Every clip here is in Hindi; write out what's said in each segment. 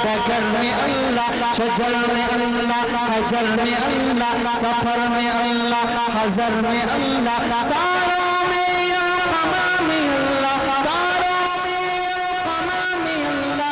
डगर में अल्लाह, शजर में अल्लाह, हजर में अल्लाह, सफर में अल्लाह, हजर में अल्लाह, तारों में या कमर में अल्लाह, तारों में या कमर में अल्लाह।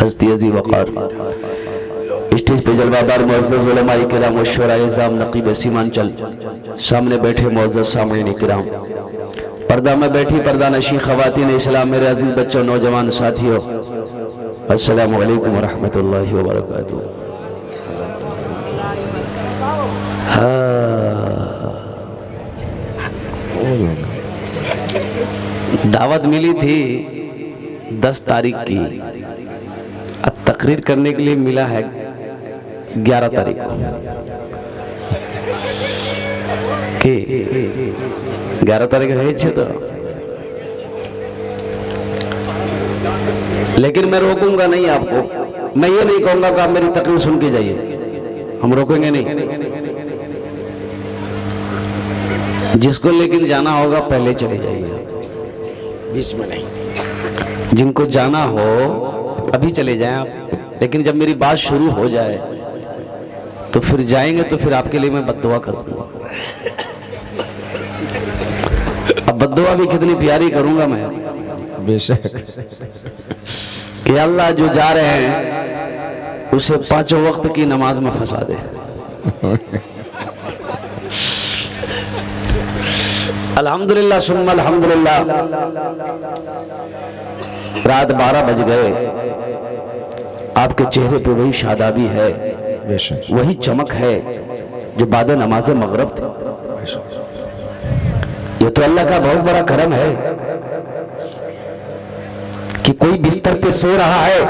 हस्ती अज़ीम वक़ार स्टेज पे जलवाबार मुअज़्ज़ज़ उलमाए किराम व शुराए इज़ाम नक़ीब सीमांचल सामने बैठे मुअज़्ज़ज़ सामईन किराम, पर्दा में बैठी पर्दा नशी ख़वातीन इस्लाम, मेरे अजीज बच्चों नौजवान साथियों, अस्सलामु अलैकुम व रहमतुल्लाहि व बरकातुहू। दावत मिली थी 10 तारीख की, अब तकरीर करने के लिए मिला है 11 तारीख को कि 11 तारीख है तो, लेकिन मैं रोकूंगा नहीं आपको। मैं ये नहीं कहूंगा कि आप मेरी तकरीर सुन के जाइए, हम रोकेंगे नहीं। जिसको लेकिन जाना होगा पहले चले जाइए, बीच में नहीं। जिनको जाना हो अभी चले जाएं आप, लेकिन जब मेरी बात शुरू हो जाए तो फिर जाएंगे, तो फिर आपके लिए मैं बद्दुआ कर दूंगा। अब बद्दुआ भी कितनी प्यारी करूंगा मैं, बेशक, कि अल्लाह जो जा रहे हैं उसे 5 वक्त की नमाज में फंसा दे। अल्हम्दुलिल्लाह सुम्मा अल्हम्दुलिल्लाह। रात 12 बज गए, आपके चेहरे पे वही शादाबी है, वही चमक है जो बाद नमाज मगरिब थी। ये तो अल्लाह का बहुत बड़ा करम है कि कोई बिस्तर पे सो रहा है,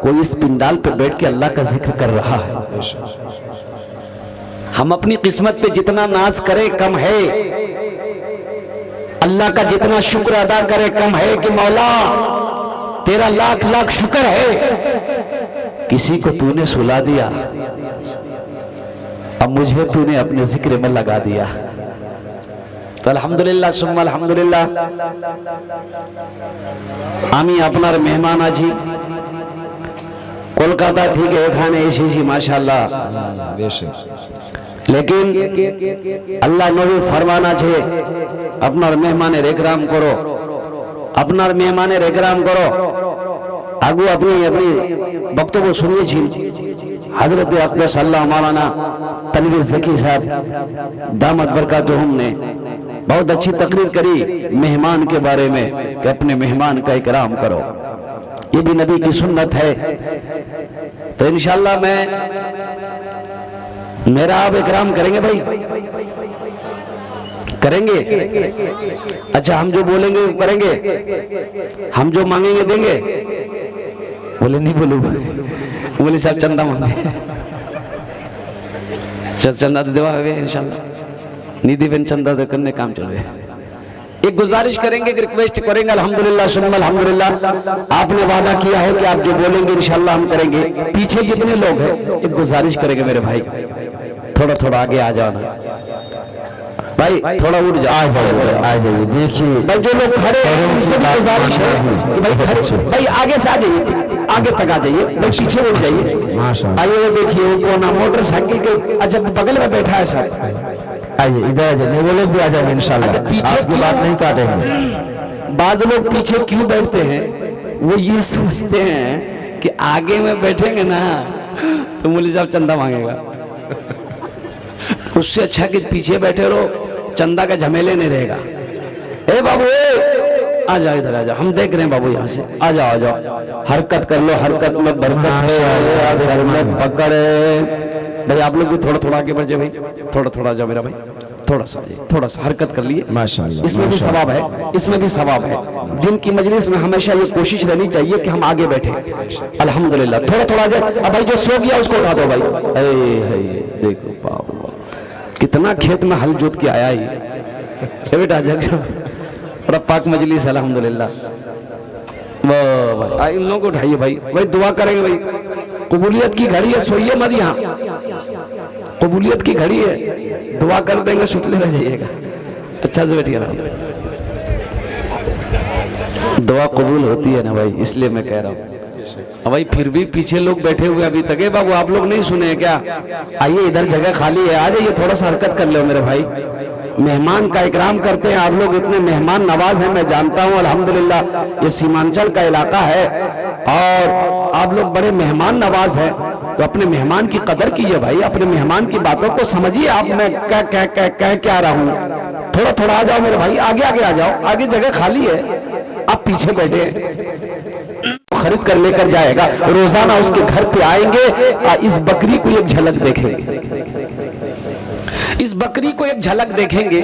कोई इस पिंडाल पे बैठ के अल्लाह का जिक्र कर रहा है। हम अपनी किस्मत पे जितना नाज करें कम है, अल्लाह का जितना शुक्र अदा करे कम है कि मौला तेरा लाख लाख शुक्र है किसी को तूने सुला दिया, अब मुझे तूने अपने जिक्र में लगा दिया। तो अल्हम्दुलिल्लाह सुम्मा अल्हम्दुलिल्लाह। आमी अपनार मेहमान आजी কলকাতা থেকে এখানে এসেছি মাশাআল্লাহ, लेकिन अल्लाह नबी फरमान আছে আপনার মেহমানের একরাম করো, আপনার মেহমানের একরাম করো। আগু আপনি বক্তব্য শুনিয়েছেন हजरत अक़दस अल्लाह मौलाना तनवीर ज़की साहब दामत बरकातुहुम ने बहुत अच्छी तकरीर करी मेहमान के बारे में कि अपने मेहमान का इकराम करो, ये भी नबी की सुन्नत है। तो इंशाअल्लाह मेरा आप इकराम करेंगे भाई, करेंगे? अच्छा, हम जो बोलेंगे वो करेंगे, हम जो मांगेंगे देंगे? बोले नहीं बोलू, बोले साहब चंदा मांगे, चंदा तो देवा है इंशाल्लाह, नहीं देवें चंदा तो करने काम चले। एक गुजारिश करेंगे, रिक्वेस्ट करेंगे। अल्हम्दुलिल्लाह सुम्मा अल्हम्दुलिल्लाह। आपने वादा किया है कि आप जो बोलेंगे इंशाल्लाह हम करेंगे। पीछे जितने लोग हैं एक गुजारिश करेंगे मेरे भाई, थोड़ा थोड़ा आगे आ जाओ ना भाई, थोड़ा उठ जाओ, आ जाइए। देखिए भाई जो लोग खड़े हैं उनसे भी गुजारिश है कि भाई खड़े, भाई आगे से आ जाइए, आगे तक आ जाइए, भाई पीछे उठ जाइए। आइए वो देखिए वो कौन मोटरसाइकिल के अच्छा बगल में बैठा है सर, आइए इधर आ जाइए, वो लोग भी आ जाएंगे इंशाल्लाह। अच्छा, पीछे की बात नहीं काटेंगे। बाज लोग पीछे क्यों बैठते हैं, वो ये समझते हैं कि आगे में बैठेंगे ना तो मौलवी साहब चंदा मांगेगा। उससे अच्छा कि पीछे बैठे रहो, चंदा का झमेले नहीं रहेगा। ए बाबू आ जाओ, इधर आ जाओ, हम देख रहे हैं बाबू यहाँ से, आ जाओ आ जाओ, हरकत कर लो, हरकत में बरकत है, घर में पकड़े। भाई आप लोग भी थोड़ा थोड़ा आगे बढ़ जाए भाई, थोड़ा थोड़ा जाओ मेरा भाई, थोड़ा सा हरकत कर लिए, माशाअल्लाह। इसमें भी सवाब है, इसमें भी सवाब है। दिन की मजलिस में हमेशा ये कोशिश रहनी चाहिए कि हम आगे बैठे। अल्हम्दुलिल्लाह, थोड़ा थोड़ा जाए। अब भाई जो सो गया उसको उठा दो भाई। देखो बाबू कितना खेत में हल जोत के आया ही बेटा, जग और पाक मजलिस अल्हम्दुलिल्लाह। वाह इन लोगों को उठाइए भाई, भाई दुआ करेंगे भाई। कबूलियत की घड़ी है, सोइए मत यहाँ, कबूलियत की घड़ी है, दुआ कर देंगे, सुतले रह जाइएगा। अच्छा से बैठिए ना, दुआ कबूल होती है ना भाई, इसलिए मैं कह रहा हूँ। भाई फिर भी पीछे लोग बैठे हुए अभी तक है बाबू, आप लोग नहीं सुने क्या? आइए इधर जगह खाली है, आ जाइए, थोड़ा सा हरकत कर लो मेरे भाई। मेहमान का इकराम करते हैं आप लोग, इतने मेहमान नवाज हैं, मैं जानता हूँ अल्हम्दुलिल्लाह। ये सीमांचल का इलाका है और आप लोग बड़े मेहमान नवाज हैं, तो अपने मेहमान की कदर कीजिए भाई, अपने मेहमान की बातों को समझिए। आप मैं कह क्या रहा हूँ, थोड़ा थोड़ा आ जाओ मेरे भाई, आगे आगे आ जाओ, आगे जगह खाली है, आप पीछे बैठे। खरीद कर लेकर जाएगा, रोजाना उसके घर पे आएंगे, इस बकरी को एक झलक देखेंगे, इस बकरी को एक झलक देखेंगे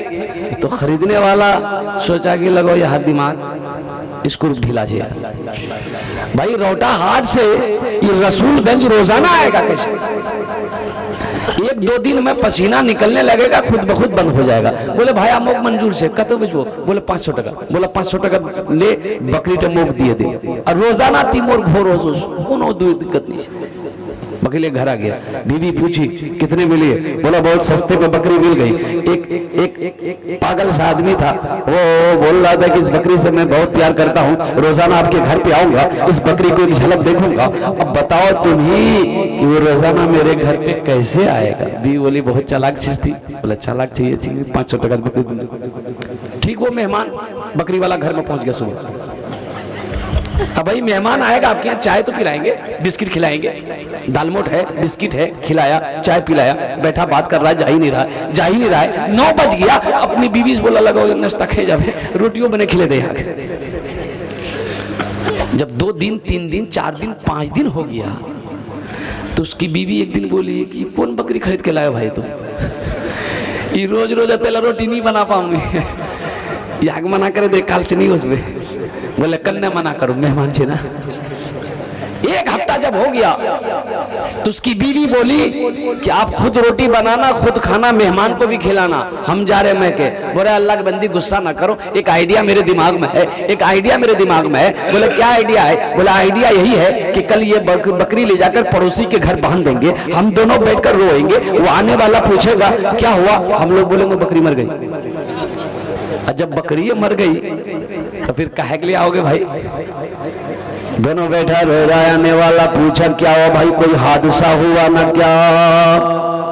तो खरीदने वाला सोचा कि लगो यह दिमाग इसको ढीला जिया भाई। रोटा हाट से ये रसूलगंज रोजाना आएगा कैसे? एक दो दिन में पसीना निकलने लगेगा, खुद ब खुद बंद हो जाएगा। बोले भाई अमुक मंजूर से कत बचो, बोले 500 टका, बोला 500 टका ले, बकरी टे मोक दिए दे। और रोजाना तीमोर घोर हो कोनो दिक्कत नहीं। बकरी घर आ गया, बीवी पूछी कितने मिली है, बोला बहुत सस्ते में बकरी मिल गई। एक पागल सा आदमी था, वो बोल रहा था कि इस बकरी से मैं बहुत प्यार करता हूँ, रोजाना आपके घर पे आऊंगा, इस बकरी को एक झलक देखूंगा। अब बताओ तुम ही कि वो रोजाना मेरे घर पे कैसे आएगा? बीवी बोली बहुत चालाक चीज थी। बोला चालाक चाहिए 500 टका बकरी। ठीक, वो मेहमान बकरी वाला घर में पहुंच गया सुबह। अब भाई मेहमान आएगा आपके यहाँ, चाय तो पिलाएंगे, बिस्किट खिलाएंगे, दालमोट है, बिस्किट है, खिलाया, चाय पिलाया, बैठा बात कर रहा है, जा ही नहीं रहा है। 9 बज गया, अपनी बीवी से बोला लगा नाश्ता खे जावे, रोटियों बने खिले दे। जब 2 दिन 3 दिन 4 दिन 5 दिन हो गया तो उसकी बीवी एक दिन बोली कि कौन बकरी खरीद के लाया भाई तुम? ये रोज रोज तेला रोटी नहीं बना पाऊंगी, याग मना करे दे, काल से नहीं उसमें। बोले कन्ने मना करो, मेहमान छे ना। 1 हफ्ता जब हो गया तो उसकी बीवी बोली कि आप खुद रोटी बनाना, खुद खाना, मेहमान को भी खिलाना, हम जा रहे मैं के। बोले अल्लाह की बंदी गुस्सा ना करो, एक आइडिया मेरे दिमाग में है, एक आइडिया मेरे दिमाग में है। बोले क्या आइडिया है? बोला आइडिया यही है कि कल ये बकरी ले जाकर पड़ोसी के घर बांध देंगे, हम दोनों बैठकर रोएंगे, वो आने वाला पूछेगा क्या हुआ, हम लोग बोलेंगे बकरी मर गई। और जब बकरी मर गई तो फिर काहे के लिए आओगे भाई? दोनों बैठा रो रहा है, आने वाला पूछा क्या हुआ भाई, कोई हादसा हुआ ना क्या?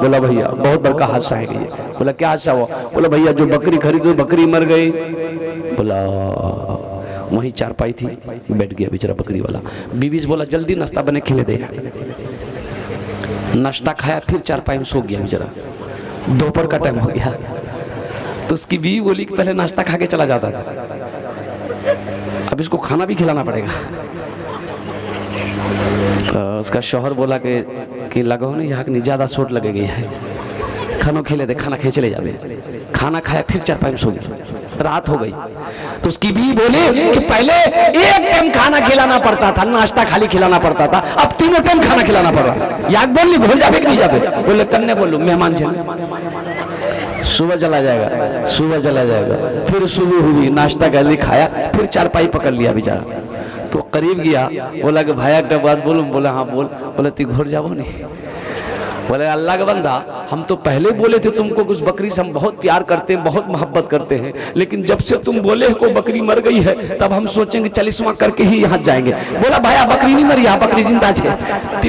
बोला भैया बहुत बड़का हादसा है ये। बोला क्या हादसा हुआ? बोला भैया जो बकरी खरीदो बकरी मर गई। बोला वही चारपाई थी, बैठ गया बेचारा बकरी वाला। बीवी से बोला जल्दी नाश्ता बने खिले दे। नाश्ता खाया, फिर चारपाई में सो गया बेचारा। दोपहर का टाइम हो गया तो उसकी बीवी बोली कि पहले नाश्ता खा के चला जाता था, अब इसको खाना भी खिलाना पड़ेगा। तो उसका शौहर बोला कि लगो नहीं यहाँ नहीं ज्यादा चोट लगेगी है, खाना खिले दे, खाना खे चले जावे। खाना खाया, फिर चारपाई में सो गया, रात हो गई। तो उसकी बीवी बोली कि पहले एक टाइम खाना खिलाना पड़ता था, नाश्ता खाली खिलाना पड़ता था, अब 3 टाइम खाना खिलाना पड़ रहा। याक बोल ली घोर जावे कि नहीं जावे? बोले कन्ने बोलू मेहमान से सुबह चला जाएगा। फिर सुबह हुई, नाश्ता कर ली, खाया, फिर चारपाई पकड़ लिया बेचारा। तो करीब गया, बोला कि भाई एक बात बोलूं? बोला हाँ बोल। बोले तू घोर जाओ नहीं? बोले अल्लाह का बंदा हम तो पहले बोले थे तुमको कुछ बकरी से हम बहुत प्यार करते हैं, बहुत मोहब्बत करते हैं, लेकिन जब से तुम बोले को बकरी मर गई है तब हम सोचेंगे 40वां करके ही यहाँ जाएंगे। बोला भाई बकरी नहीं मरी, यहाँ बकरी जिंदा है,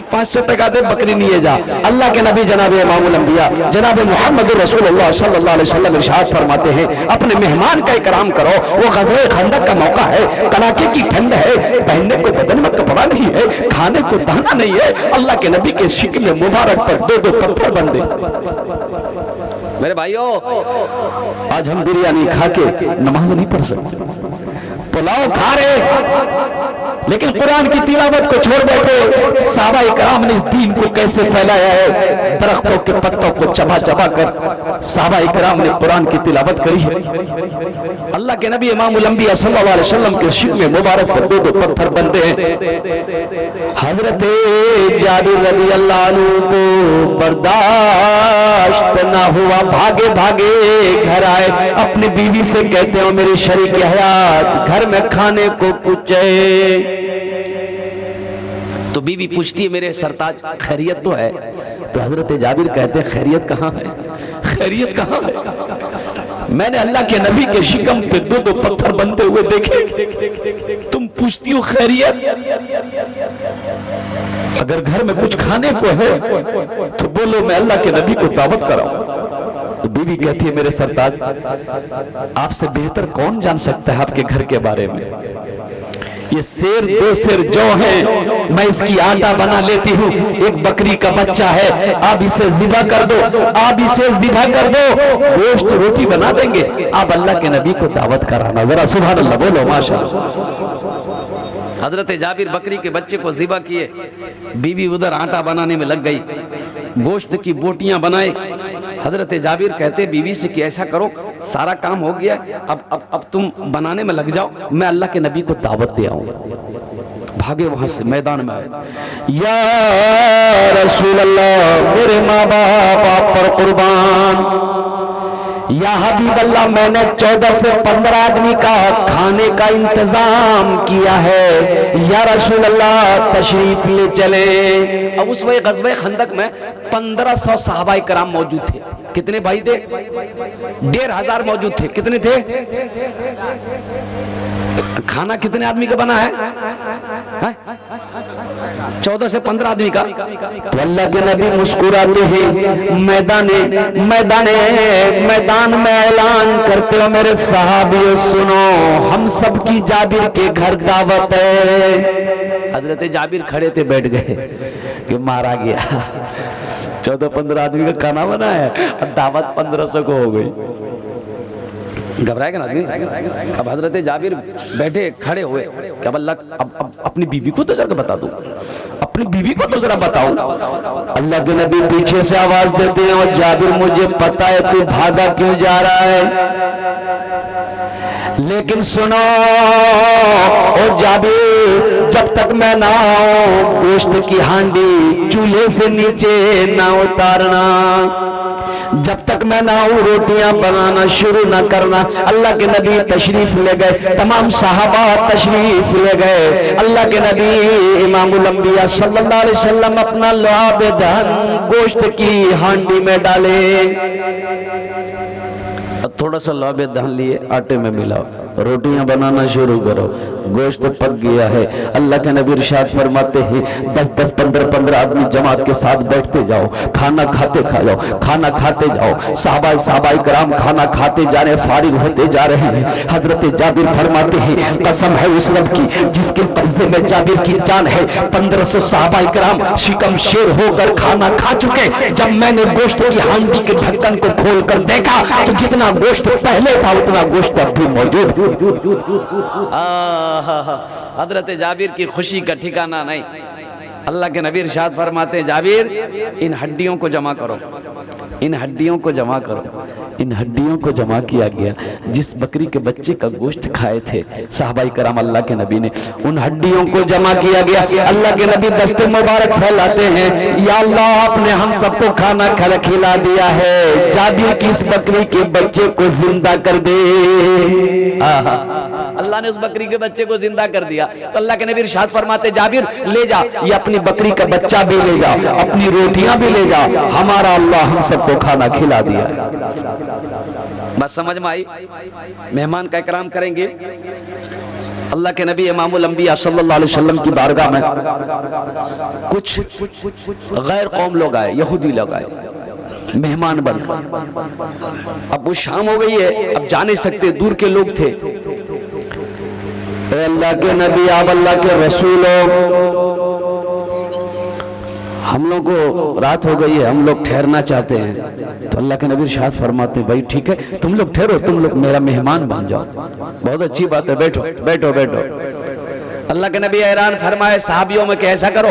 500 टका दे बकरी नहीं जा। अल्लाह के नबी जनाब इमामुल अंबिया जनाब मोहम्मद रसूलुल्लाह सल्लल्लाहु अलैहि वसल्लम इरशाद फरमाते हैं, अपने मेहमान का इकराम करो। वो ग़ज़वे खंदक का मौका है, कड़ाके की ठंड है, पहनने को बदन में कपड़ा नहीं है, खाने को दाना नहीं है, अल्लाह के नबी के शिकल मुबारक पर 2-2 पत्थर बंधे। मेरे भाइयों, आज हम बिरयानी खा के नमाज नहीं पढ़ सकते, पुलाव खा रहे, लेकिन कुरान की तिलावत को छोड़ बैठे। सहाबा इकराम ने इस दीन को कैसे फैलाया है, दरख्तों के पत्तों को चबा चबा कर सहाबा इकराम ने कुरान की तिलावत करी है। अल्लाह के नबी इमामुल अंबिया सल्लल्लाहु अलैहि वसल्लम के शिकल मुबारक पर 2-2 पत्थर बंधे हैं। हजरत जाबिर रज़ी अल्लाह अन्हु को बर्दाश्त ना हुआ, भागे भागे घर आए, अपनी बीवी से कहते हो मेरी शरीक हयात घर में खाने को कुछ है। तो बीवी पूछती है मेरे सरताज खैरियत तो है? तो हजरत जाबिर कहते हैं खैरियत कहाँ है, खैरियत कहाँ है? मैंने अल्लाह के नबी के शिकम पे 2-2 पत्थर बनते हुए देखे, तुम पूछती हो खैरियत? अगर घर में कुछ खाने को है तो बोलो मैं अल्लाह के नबी को दावत कराऊं। तो बीवी कहती है मेरे सरताज आपसे बेहतर कौन जान सकता है आपके घर के बारे में। ये शेर 2 शेर जो है, मैं इसकी आटा बना लेती हूँ, एक बकरी का बच्चा है, आप इसे ज़िबा कर दो, आप इसे ज़िबा कर दो, गोश्त रोटी बना देंगे, आप अल्लाह के नबी को दावत कराना। जरा सुभान अल्लाह बोलो माशाअल्लाह। हजरत जाबिर बकरी के बच्चे को ज़िबा किए, बीवी उधर आटा बनाने में लग गई, गोश्त की बोटियां बनाए। हजरत जाबिर कहते बीवी से कि ऐसा करो सारा काम हो गया, अब तुम बनाने में लग जाओ, मैं अल्लाह के नबी को दावत दे आऊं। भागे वहां से मैदान में आए, या रसूल अल्लाह मेरे माँ बाप आप पर कुर्बान, या हबीब अल्लाह मैंने 14 से 15 आदमी का खाने का इंतजाम किया है, या रसूल अल्लाह तशरीफ ले चले। अब उस वक्त ग़ज़वे खंदक में 1500 सहाबाए कराम मौजूद थे। कितने भाई थे? 1500 मौजूद थे। कितने थे? खाना कितने आदमी का बना है? 14 से 15 आदमी का। तो अल्लाह के नबी मुस्कुराते हैं, मैदान में ऐलान करते हो मेरे सहाबियों सुनो, हम सब की जाबिर के घर दावत है। हजरत जाबिर खड़े थे, बैठ गए कि मारा गया, 14-15 आदमी का खाना बना है, दावत 1500 को हो गई। घबराएगा ना आदमी। अब हजरत जाबिर बैठे खड़े हुए कि अब अल्लाह अब अपनी बीवी को तो जरा बता दो, अपनी बीवी को तो जरा बताओ। अल्लाह के नबी पीछे से आवाज देते हैं, और जाबिर मुझे पता है तू भागा क्यों जा रहा है, लेकिन सुनो ओ जाबिर जब तक मैं ना आऊं गोश्त की हांडी चूल्हे से नीचे ना उतारना, जब तक मैं ना आऊं रोटियां बनाना शुरू ना करना। अल्लाह के नबी तशरीफ ले गए, तमाम सहाबा तशरीफ ले गए। अल्लाह के नबी इमामुल अंबिया सल्लल्लाहु अलैहि वसल्लम अपना लुआब दहन गोश्त की हांडी में डाले, थोड़ा सा लुआब दहन लिए आटे में मिलाओ, रोटियां बनाना शुरू करो, गोश्त पक गया है। अल्लाह के नबी इरशाद फरमाते हैं 10-10, 15-15 आदमी जमात के साथ बैठते जाओ, खाना खाते खाना खाते जाओ। सहाबा कराम खाना खाते जा रहे, फारिग होते जा रहे हैं। हजरत जाबिर फरमाते हैं कसम है उस रब की जिसके कब्जे में जाबिर की जान है, 1500 सहाबा कराम शिकम शेर होकर खाना खा चुके। जब मैंने गोश्त की हांडी के ढक्कन को खोल कर देखा तो जितना गोश्त पहले था उतना गोश्त अब भी मौजूद है। हजरत जाबिर की खुशी का ठिकाना नहीं। अल्लाह के नबी इरशाद फरमाते हैं जाबिर इन हड्डियों को जमा करो, इन हड्डियों को जमा करो। इन हड्डियों को जमा किया गया। जिस बकरी के बच्चे का गोश्त खाए थे साहबाई कराम अल्लाह के नबी ने, उन हड्डियों को जमा किया गया। अल्लाह के नबी दस्ते मुबारक फैलाते हैं, या अल्लाह आपने हम सबको खाना खिला दिया है, जाबिर की इस बकरी के बच्चे को जिंदा कर दे। अल्लाह ने उस बकरी के बच्चे को जिंदा कर दिया। तो अल्लाह के नबी इरशाद फरमाते, जाबिर ले जा, ये अपनी बकरी का बच्चा भी ले जा, अपनी रोटियां भी ले जा, हमारा अल्लाह हम सबको खाना खिला दिया। बस समझ में आई? मेहमान का इकराम करेंगे। अल्लाह के नबी इमामुल अंबिया सल्लल्लाहु अलैहि वसल्लम की बारगाह में कुछ गैर कौम लोग आए, यहूदी लोग आए मेहमान बनकर। अब वो शाम हो गई है, अब जा नहीं सकते, दूर के लोग थे। अल्लाह के नबी, आप अल्लाह के रसूल हो, हम लोग को रात हो गई है, हम लोग ठहरना चाहते हैं। तो अल्लाह के नबी इरशाद फरमाते, भाई ठीक है, तुम लोग ठहरो, तुम लोग मेरा मेहमान बन जाओ, बहुत अच्छी बात है, बैठो बैठो बैठो। अल्लाह के नबी ऐलान फरमाए साहबियों में कि ऐसा करो,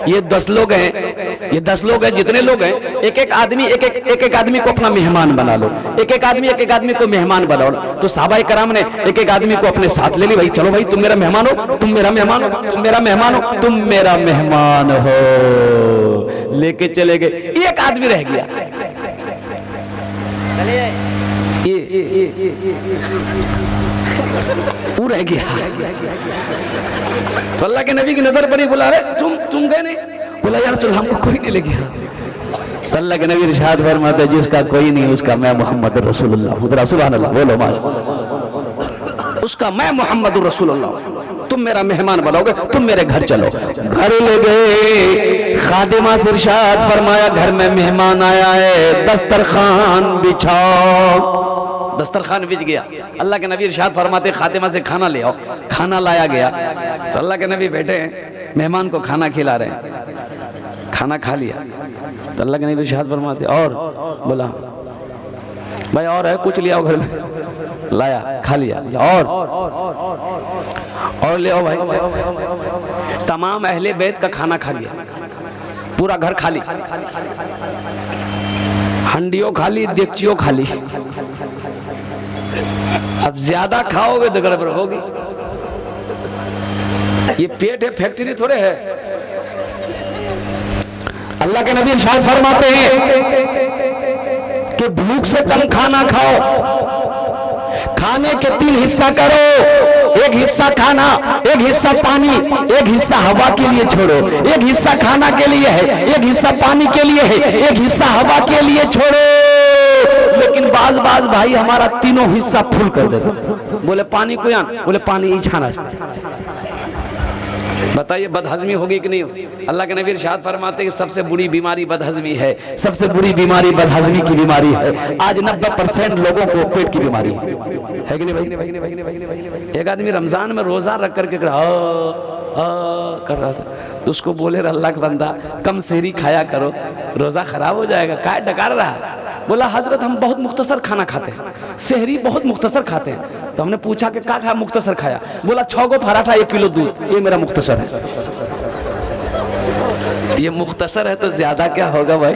ये 10 लोग हैं, ये 10 लोग हैं, जितने लोग हैं, एक एक आदमी को अपना मेहमान बना लो, एक एक आदमी को मेहमान बनाओ। तो साहबाए कराम ने एक एक आदमी को अपने साथ ले ली। भाई चलो भाई, तुम मेरा मेहमान हो, तुम मेरा मेहमान हो, तुम मेरा मेहमान हो, तुम मेरा मेहमान हो, लेके चले गए। एक आदमी रह गया, वो रह गया। तो अल्लाह के नबी की नजर पड़ी, बोला अरे तुम गए नहीं? बोला यार रसूल हमको कोई नहीं ले गया। तो अल्लाह के नबी इरशाद फरमाते, जिसका कोई नहीं उसका मैं मोहम्मद रसूलुल्लाह, सुभान अल्लाह, बोलो माशाअल्लाह, उसका मैं मोहम्मद रसूलुल्लाह, तुम मेरा मेहमान बनाओगे, तुम मेरे घर चलो। घर ले गए, खादिमा से इरशाद फरमाया, घर में मेहमान आया है, दस्तरखान बिछाओ। दस्तरखान बिछ गया। अल्लाह के नबी इरशाद फरमाते, खातिमा से खाना ले आओ। खाना लाया गया। तो अल्लाह के नबी बैठे हैं, मेहमान को खाना खिला रहे हैं, खाना खा लिया। तो अल्लाह के नबी इरशाद फरमाते, और बोला भाई और है कुछ ले आओ घर में, लाया, खा लिया, और ले आओ भाई। तमाम अहले बैत का खाना खा गया, पूरा घर खाली, हंडियों खाली, देगचियों खाली। अब ज्यादा खाओगे तो गड़बड़ होगी। ये पेट है, फैक्ट्री थोड़े है। अल्लाह के नबी इरशाद फरमाते हैं कि भूख से कम खाना खाओ, खाने के 3 हिस्सा करो, एक हिस्सा खाना, एक हिस्सा पानी, एक हिस्सा हवा के लिए छोड़ो। एक हिस्सा खाना के लिए है, एक हिस्सा पानी के लिए है, एक हिस्सा हवा के लिए छोड़ो। लेकिन बाज भाई हमारा तीनों हिस्सा फुल कर देते। बोले पानी को यान, बोले पानी ही छाना। बताइए बदहजमी होगी कि नहीं? अल्लाह के नबी इरशाद फरमाते हैं कि सबसे बुरी बीमारी बदहजमी है, सबसे बुरी बीमारी बदहजमी की बीमारी है। आज 90% लोगों को पेट की बीमारी है कि नहीं भाई? एक आदमी रमजान में रोजा रख करके कर रहा था, तो उसको बोले अल्लाह का बंदा कम सेहरी खाया करो, रोजा खराब हो जाएगा, काय डकार रहा। बोला हजरत हम बहुत मुख्तसर खाना खाते हैं, सेहरी बहुत मुख्तसर खाते हैं। तो हमने पूछा कि क्या खाया, मुख्तसर खाया? बोला 6 गो पराठा, 1 किलो दूध, ये मेरा मुख्तसर है। ये मुख्तसर है तो ज्यादा क्या होगा भाई?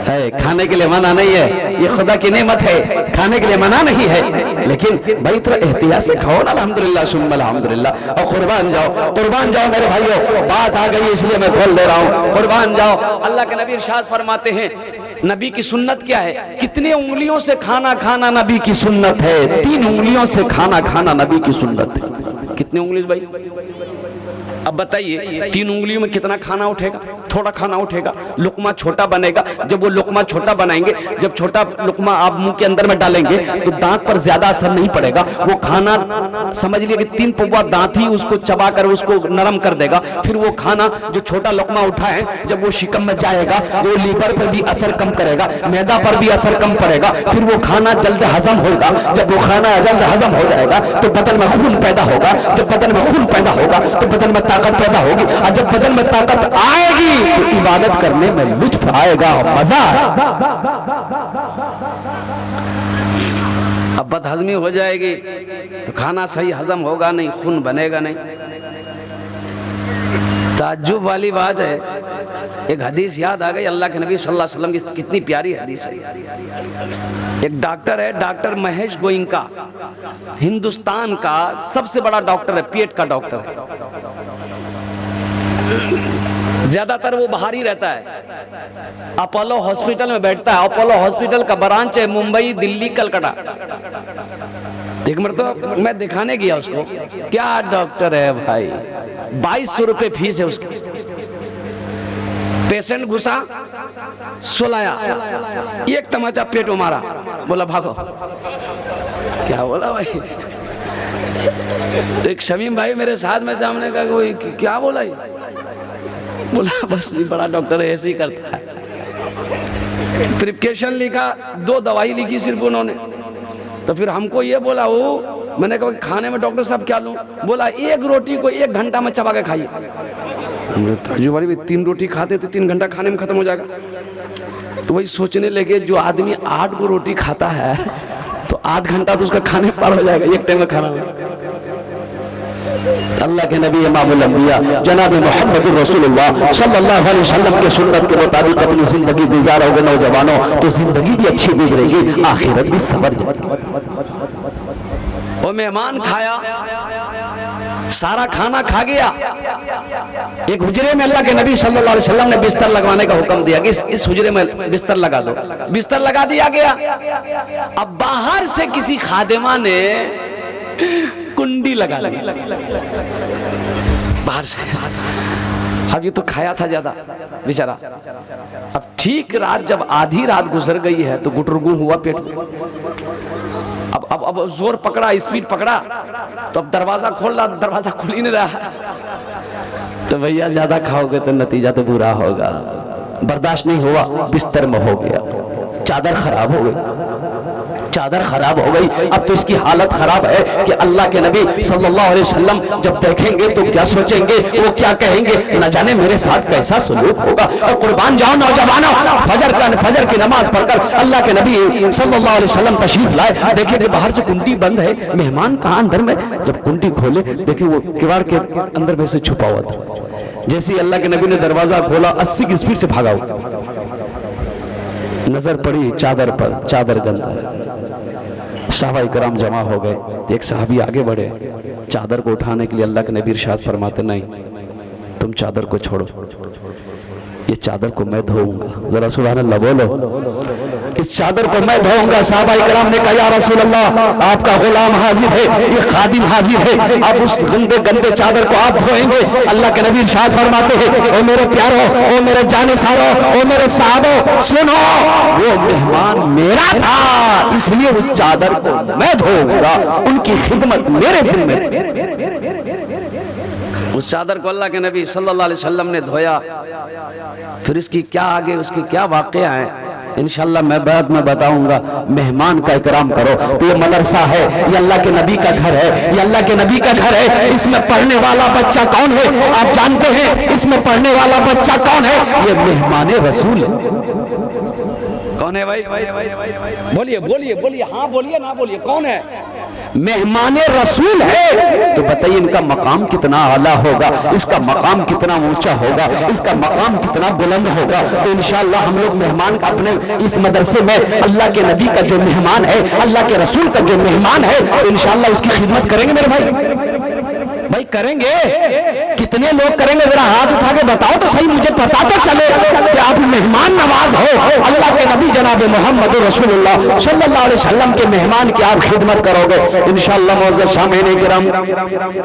है खाने के लिए मना नहीं है, ये खुदा की नेमत है, खाने के लिए मना नहीं है, लेकिन भाई थोड़ा एहतियात से खाओ ना। अल्हम्दुलिल्लाह सुम्मा अल्हम्दुलिल्लाह। और कुर्बान जाओ मेरे भाइयों, बात आ गई इसलिए मैं खोल दे रहा हूँ, कुर्बान जाओ। अल्लाह के नबी इरशाद फरमाते हैं, नबी की सुन्नत क्या है? कितने उंगलियों से खाना खाना नबी की सुन्नत है? 3 उंगलियों से खाना खाना नबी की सुन्नत है। कितने उंगली भाई? अब बताइए 3 उंगलियों में कितना खाना उठेगा? थोड़ा खाना उठेगा, लुकमा छोटा बनेगा। जब वो लुकमा छोटा बनाएंगे, जब छोटा लुकमा आप मुंह के अंदर में डालेंगे तो दांत पर ज्यादा असर नहीं पड़ेगा। वो खाना समझ लिए कि 3 पौवा दांत ही उसको चबाकर उसको नरम कर देगा। फिर वो खाना जो छोटा लुकमा उठा है, जब वो शिकम में जाएगा, वो लीवर पर भी असर कम करेगा, मैदा पर भी असर कम पड़ेगा। फिर वो खाना जल्द हजम होगा। जब वो खाना जल्द हजम हो जाएगा तो बदन में खून पैदा होगा। जब बदन में खून पैदा होगा तो बदन में ताकत पैदा होगी, और जब बदन में ताकत आएगी तो इबादत करने में लुत्फ आएगा, मजा। अब बदहजमी हो जाएगी तो खाना सही हजम होगा नहीं, खून बनेगा नहीं। तो ताज्जुब वाली बात है, एक हदीस याद आ गई अल्लाह के नबी सल्लल्लाहु अलैहि वसल्लम की, कितनी प्यारी हदीस है। एक डॉक्टर है, डॉक्टर महेश गोइंका, हिंदुस्तान का सबसे बड़ा डॉक्टर है, पेट का डॉक्टर है। ज्यादातर वो बाहर ही रहता है, अपोलो हॉस्पिटल में बैठता है। अपोलो हॉस्पिटल का ब्रांच है मुंबई, दिल्ली, कलकत्ता। एक मरतबा मैं दिखाने गया उसको, क्या डॉक्टर है भाई, 2200 रुपए फीस है उसकी। पेशेंट घुसा, सुलाया, एक तमाचा पेट में मारा, बोला भागो। क्या बोला भाई? एक शमीम भाई मेरे साथ में था, हमने कहा कोई क्या बोला ये? बोला बस ये बड़ा डॉक्टर है, ऐसे ही करता है। प्रिस्क्रिप्शन लिखा, 2 दवाई लिखी सिर्फ उन्होंने। तो फिर हमको ये बोला, वो मैंने कहा खाने में डॉक्टर साहब क्या लूं? बोला 1 रोटी को 1 घंटा में चबा के खाइए। ताजू वाली भी 3 रोटी खाते थे, 3 घंटा खाने में खत्म हो जाएगा। तो वही सोचने लगे, जो आदमी 8 को रोटी खाता है तो 8 घंटा तो उसका खाने पार हो जाएगा, एक टाइम का खाना। अल्लाह के नबी इमामुल अंबिया जनाब मोहम्मद रसूलुल्लाह सल्लल्लाहु अलैहि वसल्लम के सुन्नत के मुताबिक अपनी जिंदगी गुजारोगे नौजवानों, तो जिंदगी भी अच्छी गुजरेगी, आखिरत भी सवर जाएगी। वो मेहमान खाया, सारा खाना खा गया। एक हुजरे में अल्लाह के नबी सल्लल्लाहु अलैहि वसल्लम ने बिस्तर लगवाने का हुक्म दिया कि इस हुजरे में बिस्तर लगा दो। बिस्तर लगा दिया गया। अब बाहर से किसी खादिमा ने कुंडी लगा ली बाहर से। अब ये तो खाया था ज्यादा बेचारा। अब ठीक रात, जब आधी रात गुजर गई है, तो गुटरगू हुआ पेट में। अब जोर पकड़ा, स्पीड पकड़ा, तो अब दरवाजा खोल रहा, दरवाजा खुल ही नहीं रहा। तो भैया ज्यादा खाओगे तो नतीजा तो बुरा होगा। बर्दाश्त नहीं हुआ, बिस्तर में हो गया, चादर खराब हो गई, चादर खराब हो गई। अब तो इसकी हालत खराब है कि अल्लाह के नबी सल्लल्लाहु अलैहि वसल्लम जब देखेंगे तो क्या सोचेंगे, वो क्या कहेंगे, न जाने मेरे साथ कैसा सलूक होगा। और कुर्बान जाओ नौजवानों, फजर की नमाज पढ़कर अल्लाह के नबी सल्लल्लाहु अलैहि वसल्लम तशरीफ लाए। देखे कि बाहर से कुंडी बंद है, मेहमान कहाँ अंदर में। जब कुंडी खोले, देखे वो किवाड़ के अंदर में से छुपा हुआ था। जैसे ही अल्लाह के नबी ने दरवाजा खोला, 80 की स्पीड से भागा। नजर पड़ी चादर पर, चादर गंदा। सहाबाए किराम जमा हो गए। एक सहाबी आगे बढ़े, चादर को उठाने के लिए। अल्लाह के नबी इरशाद फरमाते, नहीं तुम चादर को छोड़ो, ये चादर को मैं धोऊंगा। जरा सुभान अल्लाह बोलो, इस चादर को मैं धोऊंगा। सहाबाए किराम ने कहा, या रसूल अल्लाह, आपका गुलाम हाजिर है, ये खादिम हाजिर है, अब उस गंदे गंदे चादर को आप धोएंगे। अल्लाह के नबी इरशाद फरमाते हैं, ओ मेरे प्यारो, ओ मेरे जानेसारो, ओ मेरे साहबो, सुनो, वो मेहमान मेरा था, इसलिए उस चादर को मैं धोऊंगा, उनकी खिदमत मेरे जिम्मे थी। उस चादर को अल्लाह के नबी सल्लल्लाहु अलैहि वसल्लम ने धोया। फिर इसकी क्या आगे, उसकी क्या वाकया है, इंशाअल्लाह मैं बाद में बताऊंगा। मेहमान का इकराम करो। तो ये मदरसा है, ये अल्लाह के नबी का घर है, ये अल्लाह के नबी का घर है। इसमें पढ़ने वाला बच्चा कौन है आप जानते हैं? इसमें पढ़ने वाला बच्चा कौन है? ये मेहमान रसूल है। कौन है भाई? बोलिए बोलिए बोलिए, हाँ बोलिए ना बोलिए, कौन है? मेहमान रसूल है। तो बताइए इनका मकाम कितना आला होगा, इसका मकाम कितना ऊंचा होगा, इसका मकाम कितना बुलंद होगा। तो इंशाअल्लाह हम लोग मेहमान का अपने इस मदरसे में अल्लाह के नबी का जो मेहमान है, अल्लाह के रसूल का जो मेहमान है, तो इंशाअल्लाह उसकी खिदमत करेंगे मेरे भाई। भाई करेंगे, कितने लोग करेंगे? जरा हाथ उठा के बताओ तो सही, मुझे पता तो चले कि आप मेहमान नवाज हो। अल्लाह के नबी जनाब मोहम्मद रसूलुल्लाह सल्लल्लाहु अलैहि वसल्लम के मेहमान की आप खिदमत करोगे इंशाअल्लाह। मौजूद सामईन किराम,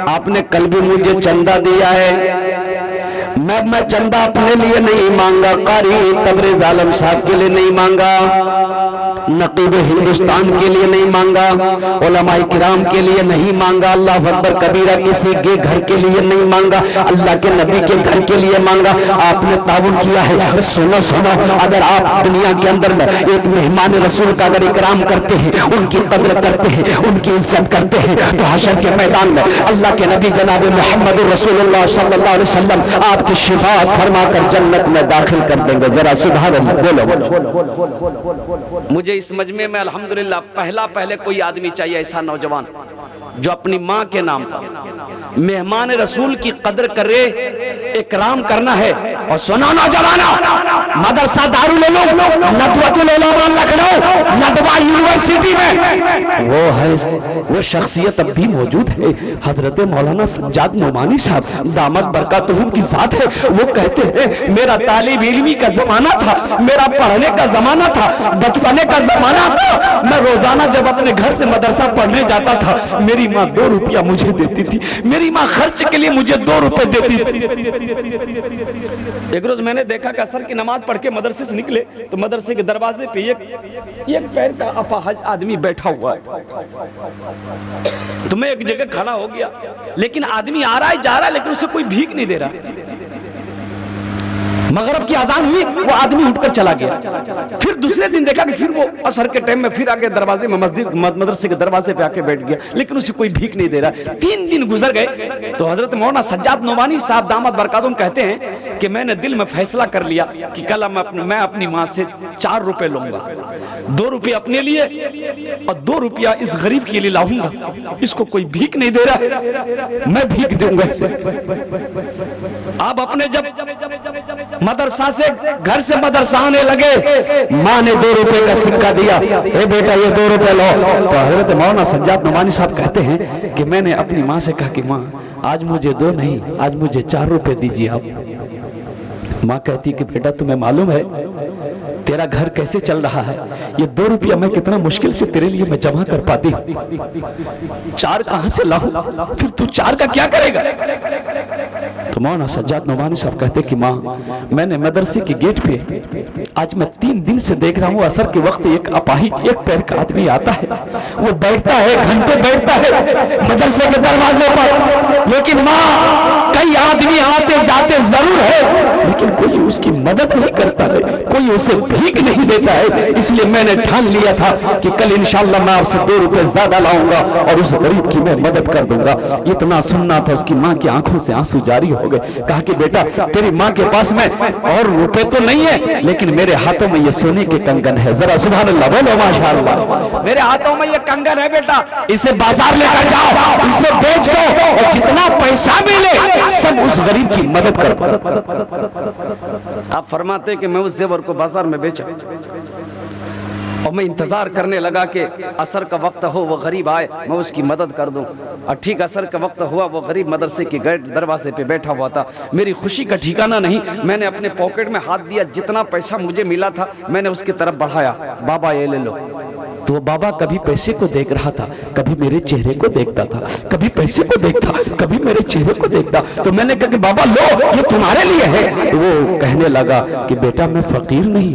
आपने कल भी मुझे चंदा दिया है। मैं चंदा अपने लिए नहीं मांगा, कारी तबरेज आलम साहब के लिए नहीं मांगा, नकीब हिंदुस्तान के लिए नहीं मांगा, उलमाए किराम के लिए नहीं मांगा, अल्लाह अकबर कबीरा किसी के घर के लिए नहीं मांगा, अल्लाह के नबी के घर के लिए मांगा। आपने ताउन किया है। सुनो सुनो, अगर आप दुनिया के अंदर में एक मेहमान रसूल का अगर इकराम करते हैं, उनकी कदर करते हैं, उनकी इज्जत करते हैं, तो हशर के मैदान में अल्लाह के नबी जनाब मोहम्मद रसूलुल्लाह सल्लल्लाहु अलैहि वसल्लम आपकी शिफाअत फरमाकर जन्नत में दाखिल कर देंगे। जरा सुभान अल्लाह बोलो। मुझे इस मजमे में अल्हम्दुलिल्लाह पहले कोई आदमी चाहिए ऐसा नौजवान जो अपनी माँ के नाम पर मेहमान रसूल की कदर करे, इकराम करना है। और सुना नौजवाना, मदरसा दारुल उलूम नदवतुल उलमा लखनऊ नदवा यूनिवर्सिटी में वो शख्सियत अब भी मौजूद है। हजरत मौलाना सज्जाद नोमानी साहब दामद बरकतहुम की जात है। वो कहते हैं मेरा तालिब इल्मी का जमाना था, मेरा पढ़ने का जमाना था, बचपने का जमाना था। मैं रोजाना जब अपने घर से मदरसा पढ़ने जाता था, मेरी माँ 2 रुपया मुझे देती थी। मेरी माँ खर्च के लिए मुझे 2 रुपए देती थी। एक रोज मैंने देखा कि असर की नमाज पढ़ के मदरसे से निकले तो मदरसे के दरवाजे पे एक पैर का अपाहज आदमी बैठा हुआ है। तो मैं एक जगह खड़ा हो गया, लेकिन आदमी आ रहा है जा रहा है, लेकिन उसे कोई भीख नहीं दे रहा। मगरिब की अजान हुई, वो आदमी उठकर चला गया। फिर दूसरे दिन देखा कि फिर वो असर के टाइम में फिर आके दरवाजे में मदरसे के दरवाजे पे आके बैठ गया, लेकिन उसे कोई भीख नहीं दे रहा। 3 दिन गुजर गए तो हजरत मौलाना सज्जाद नोमानी साहब दामद बरकातुम कहते हैं कि मैंने दिल में फैसला कर लिया कि कल मैं अपनी माँ से 4 रुपए लूंगा, 2 रुपये अपने लिए और 2 रुपया इस गरीब के लिए लाऊंगा। इसको कोई भीख नहीं दे रहा, मैं भीख दूंगा इसे। आप अपने जब मदरसा से घर से मदरसा आने लगे, माँ ने 2 रुपए का सिक्का दिया, ए बेटा ये 2 रुपए लो। तो हजरत मौलाना सज्जाद नोमानी साहब कहते हैं कि मैंने अपनी माँ से कहा कि माँ आज मुझे 2 नहीं, आज मुझे 4 रुपए दीजिए आप। माँ कहती कि बेटा तुम्हें मालूम है तेरा घर कैसे चल रहा है, ये 2 रुपया मैं कितना मुश्किल से तेरे लिए मैं जमा कर पाती हूँ, 4 कहां से लाऊं, फिर तू 4 का क्या करेगा। तो मौलाना सज्जाद नोमानी साहब कहते कि माँ मैंने मदरसे के गेट पे आज मैं 3 दिन से देख रहा हूँ, असर के वक्त एक अपाहिज एक पैर का आदमी आता है, वो बैठता है, घंटे बैठता है मदरसे के दरवाजे पर, लेकिन माँ कई आदमी आते जाते जरूर है, लेकिन कोई उसकी मदद नहीं करता है, कोई उसे भीख नहीं देता है। इसलिए मैंने ठान लिया था कि कल इंशाअल्लाह मैं आपसे 2 रुपए ज्यादा लाऊंगा और उस गरीब की मैं मदद कर दूंगा। इतना सुनना था, उसकी माँ की आंखों से आंसू जारी हो गए। कहा कि बेटा तेरी माँ के पास में और रुपए तो नहीं है, लेकिन मेरे हाथों में ये सोने के कंगन है, जरा सुभान अल्लाह बोलो माशाअल्लाह। मेरे हाथों में ये कंगन है बेटा, इसे बाजार लेकर जाओ, इसे बेच दो और जितना पैसा मिले सब उस गरीब की मदद करो। आप फरमाते कि मैं उस जेवर को बाजार में बेचा और मैं इंतजार करने लगा कि असर का वक्त हो, वो गरीब आए, मैं उसकी मदद कर दूं। और ठीक असर का वक्त हुआ, वो गरीब मदरसे के गेट दरवाजे पे बैठा हुआ था। मेरी खुशी का ठिकाना नहीं, मैंने अपने पॉकेट में हाथ दिया, जितना पैसा मुझे मिला था मैंने उसकी तरफ बढ़ाया, बाबा ये ले लो। तो वो बाबा कभी पैसे को देख रहा था, कभी मेरे चेहरे को देखता था, कभी पैसे को देखता, कभी मेरे चेहरे को देखता। तो मैंने कहा कि बाबा लो ये तुम्हारे लिए है। तो वो कहने लगा कि बेटा मैं फकीर नहीं,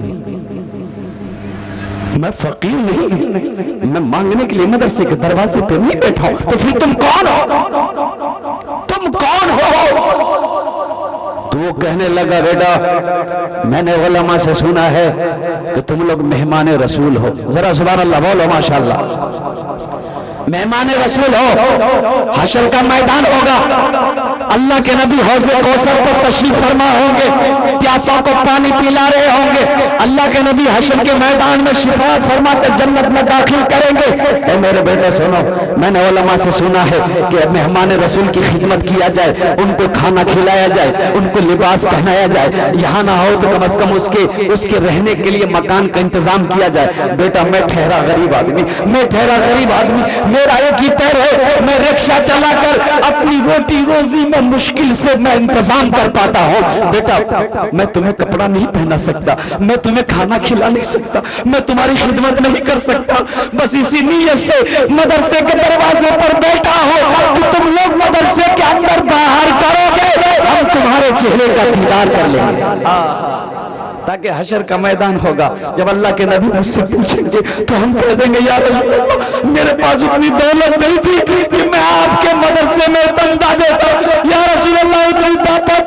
मैं फकीर नहीं, मैं मांगने के लिए मदरसे के दरवाजे पे नहीं बैठा हूं। तो फिर तुम कौन हो, तुम कौन हो? तो वो कहने लगा बेटा मैंने उलमा से सुना है कि तुम लोग मेहमान रसूल हो, जरा सुभान अल्लाह बोलो माशाअल्लाह। मेहमान रसूल हो, हशर का मैदान होगा, अल्लाह के नबी हौज़े कौसर पर तशरीफ फरमा होंगे, प्यासों को पानी पिला रहे होंगे, अल्लाह के नबी हशर के मैदान में शिफाअत फरमा कर जन्नत में दाखिल करेंगे। ए मेरे बेटे सुनो, मैंने उलमा से सुना है कि मेहमान रसूल की खिदमत किया जाए, उनको खाना खिलाया जाए, उनको लिबास पहनाया जाए, यहाँ ना हो तो कम से कम उसके रहने के लिए मकान का इंतजाम किया जाए। बेटा मैं ठहरा गरीब आदमी, मैं ठहरा गरीब आदमी, मेरा एक ही पैर है, मैं रिक्शा चलाकर अपनी रोटी रोजी में मुश्किल से मैं इंतजाम कर पाता हूँ। बेटा मैं तुम्हें कपड़ा नहीं पहना सकता, मैं तुम्हें खाना खिला नहीं सकता, मैं तुम्हारी खिदमत नहीं कर सकता, बस इसी नीयत से मदरसे के दरवाजे पर बैठा हो कि तुम लोग मदरसे के अंदर बाहर करोगे, हम तुम्हारे चेहरे का दीदार कर लेंगे। ताकि हशर का मैदान होगा, जब अल्लाह के नबी मुझसे पूछेंगे तो हम कह देंगे या रसूल अल्लाह मेरे पास उतनी दौलत नहीं थी कि मैं आपके मदरसे में चंदा देता, या रसूल अल्लाह इतनी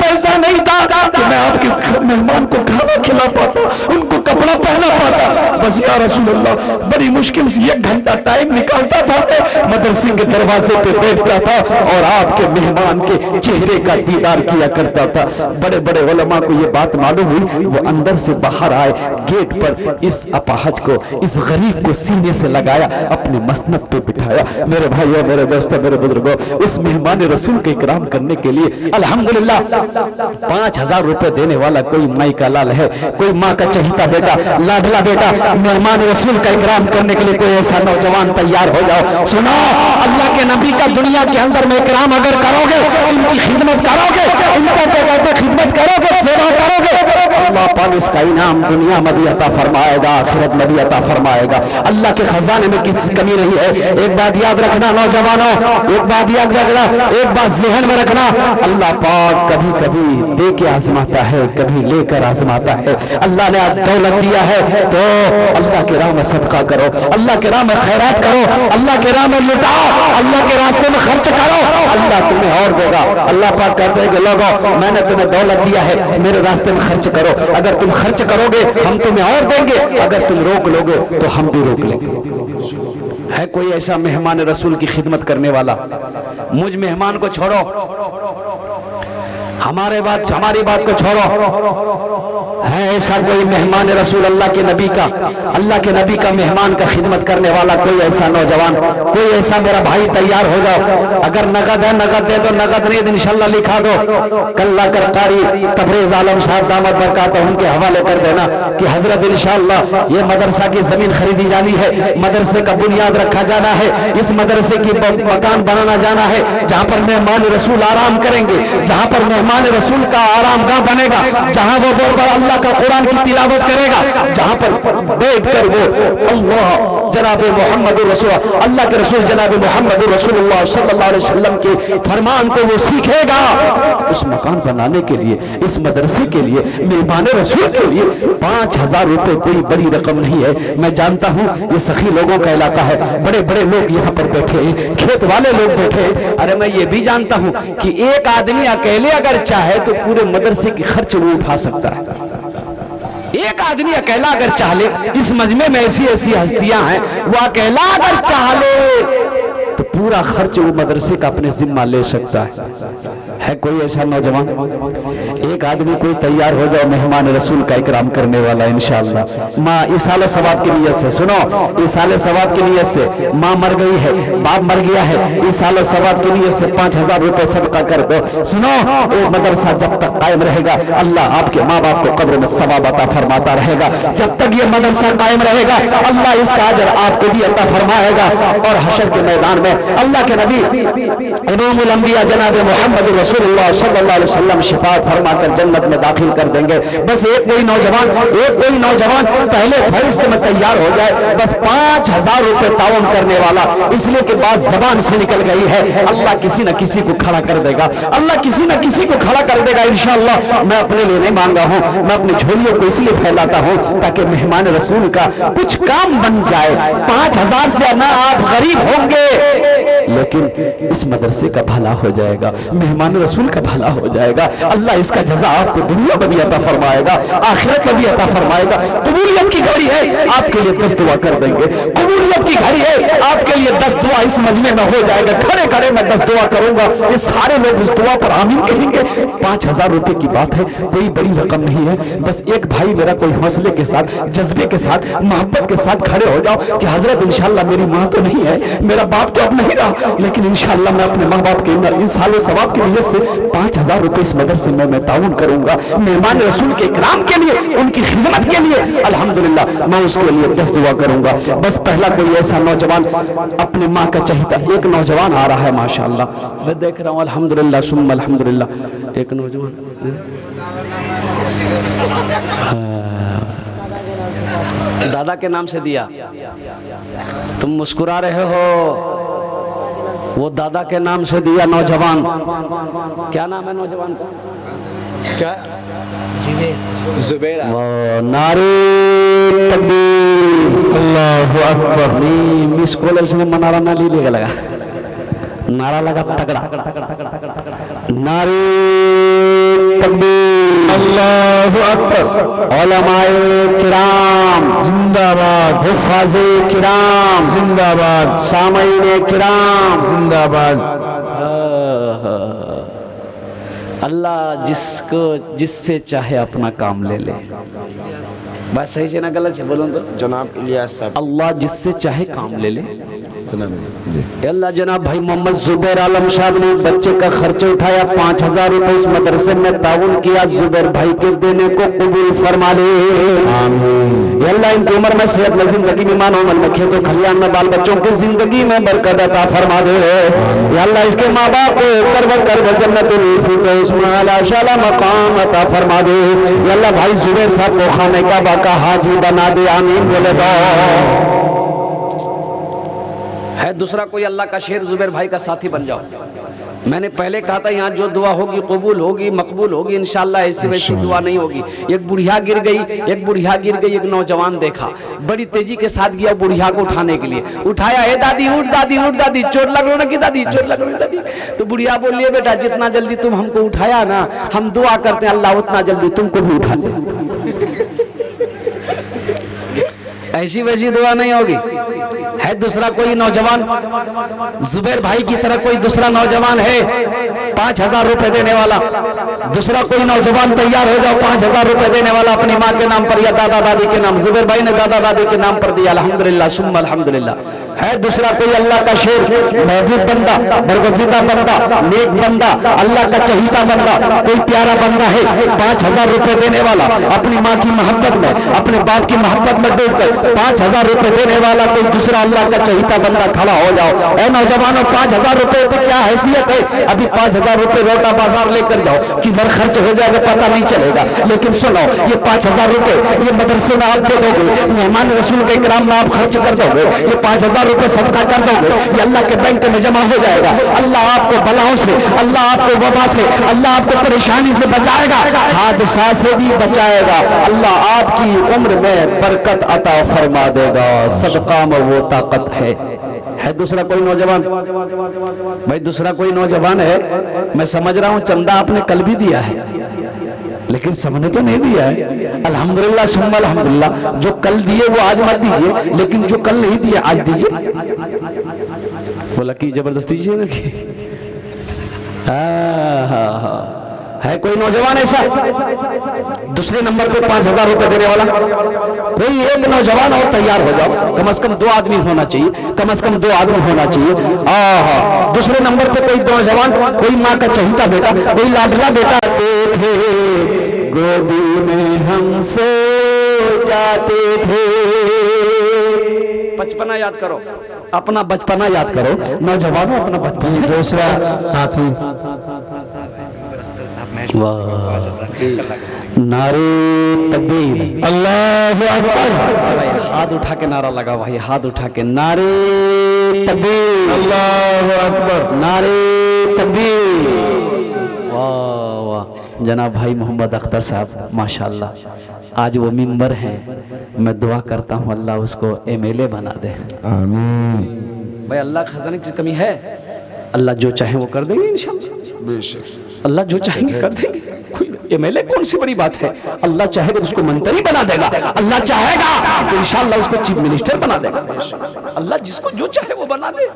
पैसा नहीं था कि मैं आपके मेहमान को खाना खिला पाता, उनको कपड़ा पहना पाता, बस या रसूल अल्लाह बड़ी मुश्किल से 1 घंटा टाइम निकालता था, मदरसे के दरवाजे पे बैठता था और आपके मेहमान के चेहरे का दीदार किया करता था। बड़े बड़े उलमा को ये बात मालूम हुई, वो अंदर से बाहर आए, गेट पर इस अपाहज को, इस गरीब को सीने से लगाया, अपनी मसनद पे बिठाया। मेरे भाइयों, मेरे दोस्तों, मेरे बुजुर्गों, उस मेहमान रसूल के इकराम करने के लिए अल्हम्दुलिल्लाह 5000 रुपए देने वाला कोई माई का लाल है, कोई माँ का चहीता बेटा, लाडला बेटा, मेहमान रसूल का इकराम करने के लिए कोई ऐसा नौजवान तैयार हो जाओ। सुनो, अल्लाह के नबी का दुनिया के अंदर में इकराम अगर करोगे, उनकी खिदमत करोगे, उनका खिदमत करोगे, सेवा करोगे, अल्लाह पाक इसका इनाम दुनिया में भी अता फरमाएगा, आखिरत में भी अता फरमाएगा। अल्लाह के खजाने में किसी कमी नहीं है। एक बात याद रखना नौजवानों, एक बात याद रखना, एक बात ज़हन में रखना, अल्लाह पाक कभी कभी दे के आजमाता है, कभी लेकर आजमाता है। अल्लाह ने आज दौलत दिया है तो अल्लाह के राह में सदका करो, अल्लाह के राह में खैरात करो, अल्लाह के राह में लुटाओ, अल्लाह के रास्ते में खर्च करो, अल्लाह तुम्हें और देगा। अल्लाह पाक कहते हैं कि लोगों, मैंने तुम्हें दौलत दिया है, मेरे रास्ते में खर्च करो। अगर तुम खर्च करोगे हम तुम्हें और देंगे, अगर तुम रोक लोगे तो हम भी रोक लेंगे। है कोई ऐसा मेहमान रसूल की खिदमत करने वाला? मुझ मेहमान को छोड़ो, हमारी बात को छोड़ो, है ऐसा कोई मेहमान रसूल अल्लाह के नबी का मेहमान का खिदमत करने वाला? कोई ऐसा नौजवान, कोई ऐसा मेरा भाई तैयार हो जाओ। अगर नगद है नगद दे दो, नगद नहीं तो इंशाल्लाह लिखा दो, कल्ला करकारी तबरेज आलम साहब दामद बरकातहू उनके हवाले कर देना कि हजरत इंशाल्लाह ये मदरसा की जमीन खरीदी जानी है, मदरसे का बुनियाद रखा जाना है, इस मदरसे की मकान बनाना जाना है, जहाँ पर मेहमान रसूल आराम करेंगे, जहाँ पर मेहमान रसूल का आरामगाह बनेगा, जहाँ वो अल्लाह का कुरान की तिलावत करेगा, जहाँ पर बैठकर वो अल्लाह जनाब मोहम्मद रसूल, अल्लाह के रसूल जनाब मोहम्मद रसूलुल्लाह सल्लल्लाहु अलैहि वसल्लम के फरमान को वो सीखेगा। उस मकान बनाने के लिए, इस मदरसे के लिए, मेहमान रसूल के लिए 5000 रुपए कोई बड़ी रकम नहीं है। मैं जानता हूँ ये सखी लोगों का इलाका है, बड़े बड़े लोग यहाँ पर बैठे हैं, खेत वाले लोग बैठे हैं। अरे मैं ये भी जानता हूँ कि एक आदमी अकेले अगर चाहे तो पूरे मदरसे की खर्च वो उठा सकता है। एक आदमी अकेला अगर चाह ले, इस मजमे में ऐसी ऐसी हस्तियां हैं, वो अकेला अगर चाह ले तो पूरा खर्च वो मदरसे का अपने जिम्मा ले सकता है कोई ऐसा नौजवान? एक आदमी कोई तैयार हो जाओ मेहमान रसूल का इकराम करने वाला इंशाअल्लाह। माँ इसाले सवाब की नीयत से, सुनो, इसाले सवाब की नीयत से, माँ मर गई है, बाप मर गया है, इसाले सवाब की नीयत से 5000 रुपए सदका कर दो। सुनो, वो मदरसा जब तक कायम रहेगा, अल्लाह आपके माँ बाप को कब्र में सवाब अता फरमाता रहेगा। जब तक ये मदरसा कायम रहेगा, अल्लाह इसका अजर आपको भी अता फरमाएगा। और हशर के मैदान में अल्लाह के नबी इमामुल अंबिया जनाब मोहम्मद रसूलुल्लाह सल्लल्लाहु अलैहि वसल्लम शिफात फरमाकर जन्नत में दाखिल कर देंगे। बस एक कोई नौजवान पहले फरिश्त में तैयार हो जाए, बस 5000 रुपए ताउन करने वाला, इसलिए कि बात जबान से निकल गई है। अल्लाह किसी न किसी को खड़ा कर देगा, अल्लाह किसी न किसी को खड़ा कर देगा इंशाअल्लाह। मैं अपने लिए नहीं मांगा हूँ, मैं अपनी झोलियों को इसलिए फैलाता हूँ ताकि मेहमान रसूल का कुछ काम बन जाए। 5000 से ना आप गरीब होंगे, लेकिन इस मदरसे का भला हो जाएगा, मेहमान रसूल का भला हो जाएगा। अल्लाह इसका जज़ा आपको दुनिया में भी अता फरमाएगा, आखिरत में भी अता फरमाएगा। कबूलियत की घड़ी है, आपके लिए 10 दुआ कर देंगे। कबूलियत की घड़ी है, आपके लिए 10 दुआ इस मजमे में हो जाएगा। खड़े खड़े मैं 10 दुआ करूंगा, ये सारे लोग उस दुआ पर आमीन कहेंगे। 5000 रुपए की बात है, कोई बड़ी रकम नहीं है। बस एक भाई मेरा कोई हौसले के साथ, जज्बे के साथ, मोहब्बत के साथ खड़े हो जाओ कि हजरत इंशाअल्लाह मेरी माँ तो नहीं है, मेरा बाप तो अब नहीं रहा, लेकिन इंशाअल्लाह मैं अपने माँ बाप के इन सालों सवाब की नीयत से 5000 रुपए इस मदरसे में मैं ताउन करूंगा, मेहमान रसूल के इकराम के लिए, उनकी खिदमत के लिए। अल्हम्दुलिल्लाह मैं उसके लिए 10 दुआ करूंगा। बस पहला कोई ऐसा नौजवान अपने माँ का चाहता, एक नौजवान आ रहा है माशाअल्लाह, मैं देख रहा हूँ अल्हम्दुलिल्लाह सुम्मा अल्हम्दुलिल्लाह। एक नौजवान दादा के नाम से दिया, तुम मुस्कुरा रहे हो, वो दादा के नाम से दिया नौजवान। क्या नाम है नौजवान का? क्या? जुबैर। नारे तकबीर, अल्लाहु अकबर। नहीं मिस कॉल इसने मनारा ना लीजिएगा, लगा नारा लगा तगड़ा, नारे तकबीर, अल्लाहु अकबर। उलमाए किराम जिंदाबाद, हुफ़ाज़े किराम जिंदाबाद, सामईने किराम जिंदाबाद। अल्लाह जिससे चाहे अपना काम ले ले। बात सही है ना गलत है? बोलो तो जनाब इलियास साहब। अल्लाह जिससे चाहे काम ले ले। अल्लाह जनाब भाई मोहम्मद जुबैर आलम साहब ने बच्चे का खर्च उठाया, 5000 रुपए इस मदरसे में ताउन किया, जुबैर भाई के देने को कबूल फरमा ले। अल्लाह इनकी उम्र में सेहत में, जिंदगी में, मानो मन में, खेतों खलियान में, बाल बच्चों की जिंदगी में बरकत अता फरमा दे। अल्लाह इसके माँ बाप को करब जन्नतुल फिरदौस में आला शाला मकाम अता फरमा दे। अल्लाह भाई जुबैर साहब को खाने काबा का हाजी बना दे। आमीन बोले दो। है दूसरा कोई अल्लाह का शेर, जुबैर भाई का साथी बन जाओ। मैंने पहले कहा था यहाँ जो दुआ होगी कबूल होगी, मकबूल होगी इंशाअल्लाह। ऐसी वैसी दुआ नहीं होगी। एक बुढ़िया गिर गई, एक नौजवान देखा, बड़ी तेजी के साथ गया बुढ़िया को उठाने के लिए, उठाया, ए दादी उठ, दादी उठ, दादी चोट लग रही ना, दादी चोट लग रही दादी। तो बुढ़िया बोलिए बेटा जितना जल्दी तुम हमको उठाया ना, हम दुआ करते हैं अल्लाह उतना जल्दी तुमको भी उठा ले। ऐसी वैसी दुआ नहीं होगी। है दूसरा कोई नौजवान, जुबैर भाई की तरह कोई दूसरा नौजवान है 5000 रुपए देने वाला? दूसरा कोई नौजवान तैयार हो जाओ, 5000 रुपए देने वाला अपनी माँ के नाम पर या दादा दादी के नाम। जुबैर भाई ने दादा दादी के नाम पर दिया, अल्हम्दुलिल्लाह सुम्मा अल्हम्दुलिल्लाह। है दूसरा कोई अल्लाह का शेर, महबूब बंदा, बरगज़ीदा बंदा, नेक बंदा, अल्लाह का चहीता बंदा, कोई प्यारा बंदा है 5000 रुपए देने वाला, अपनी माँ की मोहब्बत में, अपने बाप की मोहब्बत में डूबकर 5000 रुपए देने वाला कोई दूसरा अल्लाह का चहीता बंदा खड़ा हो जाओ। ऐ नौजवानों 5000 रुपए तो क्या हैसियत है? अभी 5000 रुपए रोटा बाजार लेकर जाओ, किधर खर्च हो जाएगा पता नहीं चलेगा। लेकिन सुनो, ये 5000 रुपए ये मदरसे में आप दे दोगे, मेहमान रसूल के इकराम में आप खर्च कर दोगे, ये 5000 रुपए सदका कर दोगे, ये अल्लाह के बैंक में जमा हो जाएगा। अल्लाह आपको बलाओं से, अल्लाह आपको वबा से, अल्लाह आपको परेशानी से बचाएगा, हादसा से भी बचाएगा। अल्लाह आपकी उम्र में बरकत अता फरमा देगा। सदका में वो ताकत है। दूसरा कोई नौजवान भाई, दूसरा कोई नौजवान है, मैं समझ रहा हूं चंदा आपने कल भी दिया है, लेकिन सबने तो नहीं दिया है। अल्हम्दुलिल्लाह सुम्मा अल्हम्दुलिल्लाह। जो कल दिए वो आज मत दीजिए, लेकिन जो कल नहीं दिए आज दीजिए। बोला कि जबरदस्ती दीजिए ना कि है कोई नौजवान ऐसा दूसरे नंबर पे 5000 रुपए देने वाला? कोई एक नौजवान और तैयार हो जाओ, कम से कम 2 आदमी होना चाहिए, कम से कम 2 आदमी होना चाहिए। दूसरे नंबर पे कोई नौजवान, कोई माँ का चहीता बेटा, कोई लाडला बेटा थे, गोदी में हम सो जाते थे। बचपना याद करो, अपना बचपना याद करो नौजवानों, अपना बचपना। दूसरा साथी नारे तकबीर, अल्लाहु अकबर। हाथ उठा के नारा लगा भाई, हाथ उठा के नारे तकबीर, अल्लाहु अकबर, नारे तकबीर। वाह वाह जनाब भाई मोहम्मद अख्तर साहब माशाअल्लाह, आज वो मिंबर हैं। मैं दुआ करता हूँ अल्लाह उसको MLA बना दे। आमीन। भाई अल्लाह खजाने की कमी है, अल्लाह जो चाहे वो कर देंगे इंशाअल्लाह। बेशक अल्लाह जो चाहेंगे कर देंगे। कोई MLA कौन सी बड़ी बात है? अल्लाह चाहेगा तो उसको मंत्री बना देगा, अल्लाह चाहेगा तो इंशाअल्लाह उसको चीफ मिनिस्टर बना देगा। अल्लाह जिसको जो चाहे वो बना दे।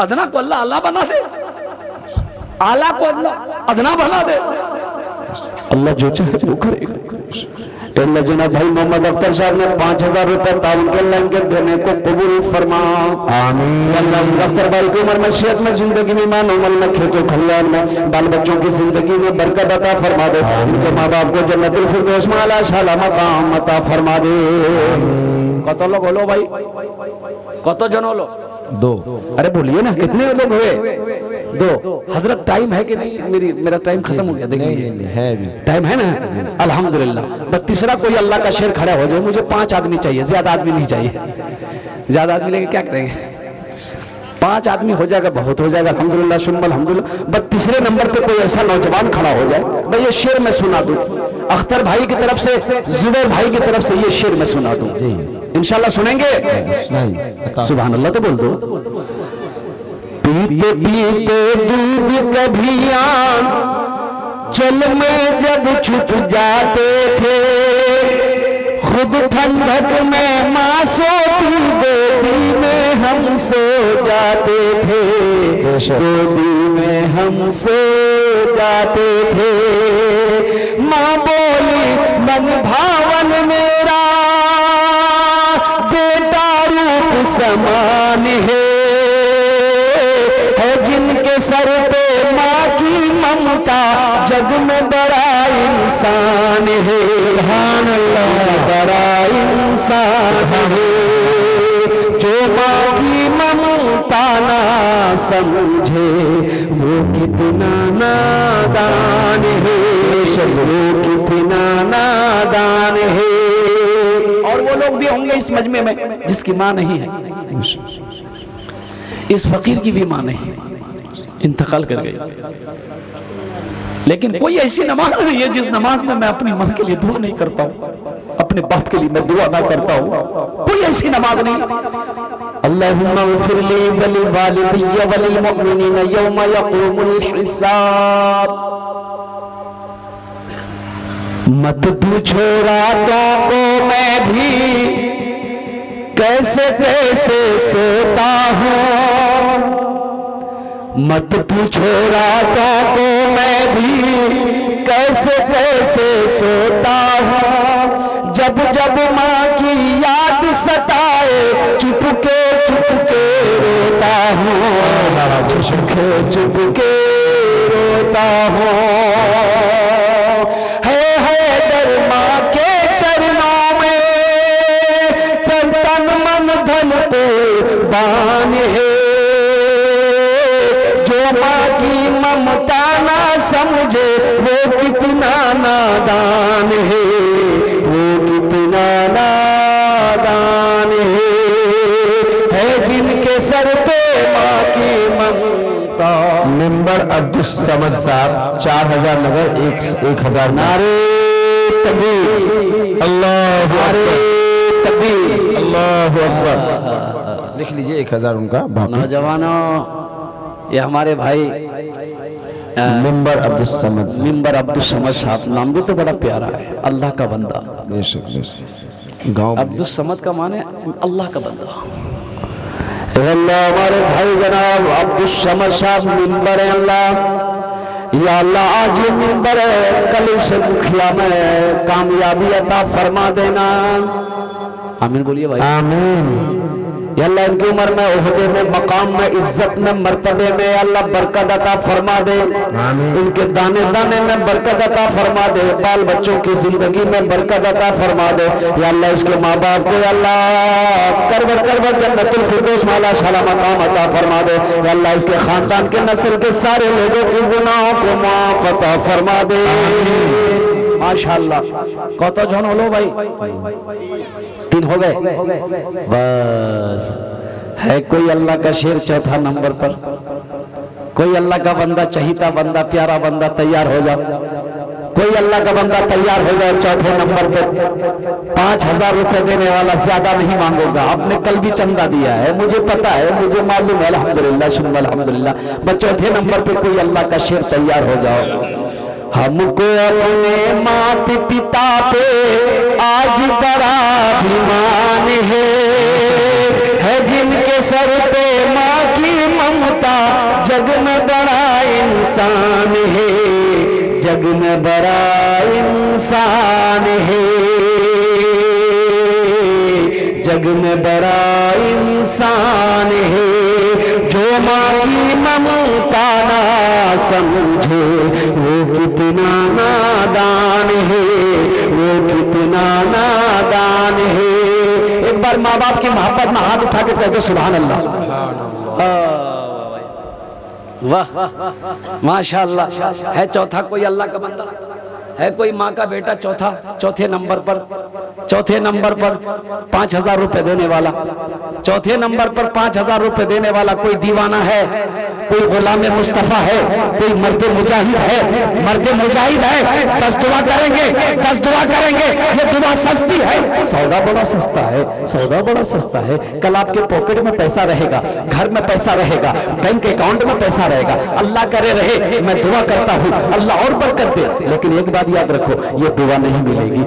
अदना को अल्लाह आला बना दे, आला को अल्लाह अदना बना दे। अल्लाह जो चाहे वो करेगा। अल्लाह जनाब भाई मोहम्मद अख्तर साहब ने 5000 रुपए ताउन के लाइन के देने को कबूल फरमा। आमीन। अल्लाह अख्तर भाई की उम्र में, सेहत में, जिंदगी में, मानो मन में, खेतों खलियान में, बाल बच्चों की जिंदगी में बरकत अता फरमा दे। उनके माँ बाप को जन्नतुल फिरदौस में आला शाला मकाम अता फरमा दे। कत लोग होलो भाई, कत जन होलो? 2। अरे बोलिए ना कितने लोग हुए? 2। हजरत टाइम है कि नहीं? मेरा टाइम खत्म हो गया, देखिए है भी टाइम है ना? अल्हम्दुलिल्लाह। बस तीसरा कोई अल्लाह का शेर खड़ा हो जाए। मुझे 5 आदमी चाहिए, ज्यादा आदमी नहीं चाहिए। ज्यादा आदमी लेके क्या करेंगे? 5 आदमी हो जाएगा, बहुत हो जाएगा। अल्हम्दुलिल्लाह सुम्मा अल्हम्दुलिल्लाह। बस तीसरे नंबर पे कोई ऐसा नौजवान खड़ा हो जाए। भाई ये शेर मैं सुना दूं अख्तर भाई की तरफ से, जुबैर भाई की तरफ से, ये शेर मैं सुना दूं इंशाल्लाह। सुनेंगे? सुभान अल्लाह तो बोल दो। पीते पीते दूध कभी जल में जब छुप जाते थे, खुद ठंडक में माँ सोती, गोदी में हम सो जाते थे, गोदी में हम सो जाते थे। माँ बोली मन भावन मेरा बेटा रूप समान है जिनके सर पे माँ की ममता, जग में बड़ा इंसान है। सुभान अल्लाह, बड़ा इंसान है जो माँ की ममता ना समझे, वो कितना नादान है, वो कितना नादान है। और वो लोग भी होंगे इस मजमे में जिसकी माँ नहीं है। इस फकीर की भी माँ नहीं, इंतकाल कर गई। लेकिन कोई ऐसी नमाज नहीं है जिस नमाज में मैं अपनी माँ के लिए दुआ नहीं करता हूँ, अपने बाप के लिए मैं दुआ ना करता हूँ। कोई ऐसी नमाज नहीं। अल्लाहुम्मा इग़फिर ली व लिवालिदैया व लिलमुमिनीना यौमा यक़ूमुल हिसाब। मत पूछो रातों को मैं भी कैसे कैसे सोता हूँ, मत पूछो रातों को मैं भी कैसे कैसे सोता हूँ। जब जब माँ की याद सताए, चुपके चुपके रोता हूँ, चुपके चुपके रोता हूँ। है दर माँ के चरणों में, तन मन धन पे बान है। माँ की ममता ना समझे, वो कितना नादान है, वो कितना नादान है जिनके सर पे माँ की ममता। मेंबर अब्दुल समद साहब 4000 नगर 1000। नारे तकबीर, अल्लाह नारे तकबीर, अल्लाह अकबर। लिख लीजिए 1000 उनका। नौजवानों, ये हमारे भाई मेंबर अब्दुल समद, मेंबर अब्दुल समद साहब, नाम भी तो बड़ा प्यारा है, अल्लाह का बंदा। गाँव अब्दुल समद का माने अल्लाह का बंदा। अल्लाह हमारे भाई जनाब अब्दुल समद साहब मेंबर है। अल्लाह या अल्लाह आज ये मेंबर है, कल से मुखिया में कामयाबी अता फरमा देना। आमीन बोलिए भाई, आमीन। या अल्लाह इनकी उम्र में, ओहदे में, मकाम में, इज्जत में, मर्तबे में अल्लाह बरकत अता फरमा दे। इनके दाने दाने में बरकत अता फरमा दे, बाल बच्चों की जिंदगी में बरकत अता फरमा दे। या अल्लाह इसके माँ बाप को अल्लाह करबर जन्नतुल फिरदौस वाला शाला मकाम अता फरमा दे। या अल्लाह इसके खानदान के नस्ल के सारे लोगों की गुनाहों को माफ अता फरमा दे। माशाअल्लाह। कत जन हलो भाई? 3 हो गए बस। है कोई अल्लाह का शेर चौथा नंबर पर? कोई अल्लाह का बंदा, चहीता बंदा, प्यारा बंदा तैयार हो जाओ। कोई अल्लाह का बंदा तैयार हो जाए चौथे नंबर पे। 5000 रुपए देने वाला, ज्यादा नहीं मांगूंगा। आपने कल भी चंदा दिया है, मुझे पता है, मुझे मालूम है। अल्हम्दुलिल्लाह सुम्मा अल्हम्दुलिल्लाह। बस चौथे नंबर पे कोई अल्लाह का शेर तैयार हो जाओ। हमको अपने माता पिता पे आज बड़ा अभिमान है जिनके सर पे माँ की ममता, जग में बड़ा इंसान है, जग में बड़ा इंसान है, जग में बड़ा इंसान है। जो माँ की ममता ना समझे, वो कितना नादान है, वो कितना नादान है। एक बार माँ बाप की मोहब्बत में हाथ उठा के कहते सुभान अल्लाह। वाह माशाअल्लाह। है चौथा कोई अल्लाह का बंदा? है कोई माँ का बेटा चौथे नंबर पर 5,000 रुपए देने वाला, चौथे नंबर पर 5,000 रुपए देने वाला कोई दीवाना है, कोई गुलाम मुस्तफा है, कोई मर्द मुजाहिद है। 10 दुआ करेंगे, 10 दुआ करेंगे। ये दुआ सस्ती है, सौदा बड़ा सस्ता है। कल आपके पॉकेट में पैसा रहेगा, घर में पैसा रहेगा, बैंक अकाउंट में पैसा रहेगा। अल्लाह करे रहे, मैं दुआ करता हूँ अल्लाह और बरकत दे। लेकिन एक बात याद रखो, ये दुआ नहीं मिलेगी।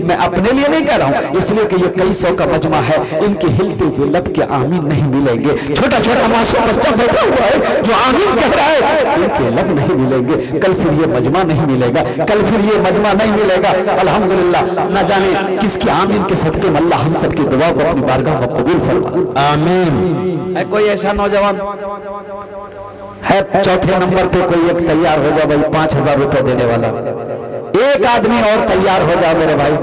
मैं अपने लिए नहीं कह रहा हूँ, इसलिए कि ये कई सौ का मजमा है, इनके हिलते हुए लब के आमीन नहीं मिलेंगे। छोटा मासूम बच्चा बैठा हुआ है जो आमीन कह रहा है, इनके लब नहीं मिलेंगे। कल फिर ये मजमा नहीं मिलेगा। अल्हम्दुलिल्लाह, न जाने किसकी आमीन के सदके में अल्लाह हम सबकी दुआ को अपनी बारगाह में कबूल फरमा। आमीन। है कोई ऐसा नौजवान है चौथे नंबर पे कोई एक तैयार हो जाए भाई, 5,000 रुपए देने वाला एक आदमी और तैयार हो जाए मेरे भाई,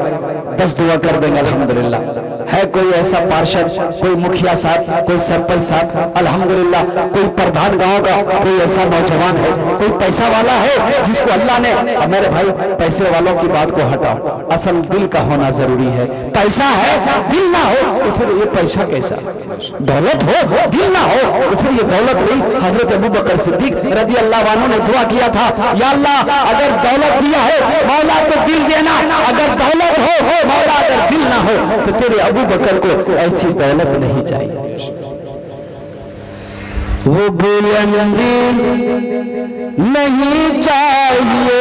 10 दुआ कर देंगे अल्हम्दुलिल्लाह। है कोई ऐसा पार्षद, कोई मुखिया साहब, कोई सरपंच साहब, अल्हम्दुलिल्लाह कोई प्रधान गांव का कोई ऐसा नौजवान है, कोई पैसा वाला है जिसको अल्लाह ने, मेरे भाई पैसे वालों की बात को हटाओ, असल दिल का होना जरूरी है। पैसा है दिल ना हो तो फिर ये पैसा कैसा, दौलत हो दिल ना हो तो फिर ये दौलत नहीं। हजरत अबू बकर सिद्दीक रज़ी अल्लाह अन्हु ने दुआ किया था, या अल्लाह अगर दौलत दिया है मौला तो दिल देना, अगर दौलत हो मौला अगर दिल ना हो तो तेरे अबू बकर को ऐसी दौलत नहीं चाहिए। वो बुलंदी नहीं चाहिए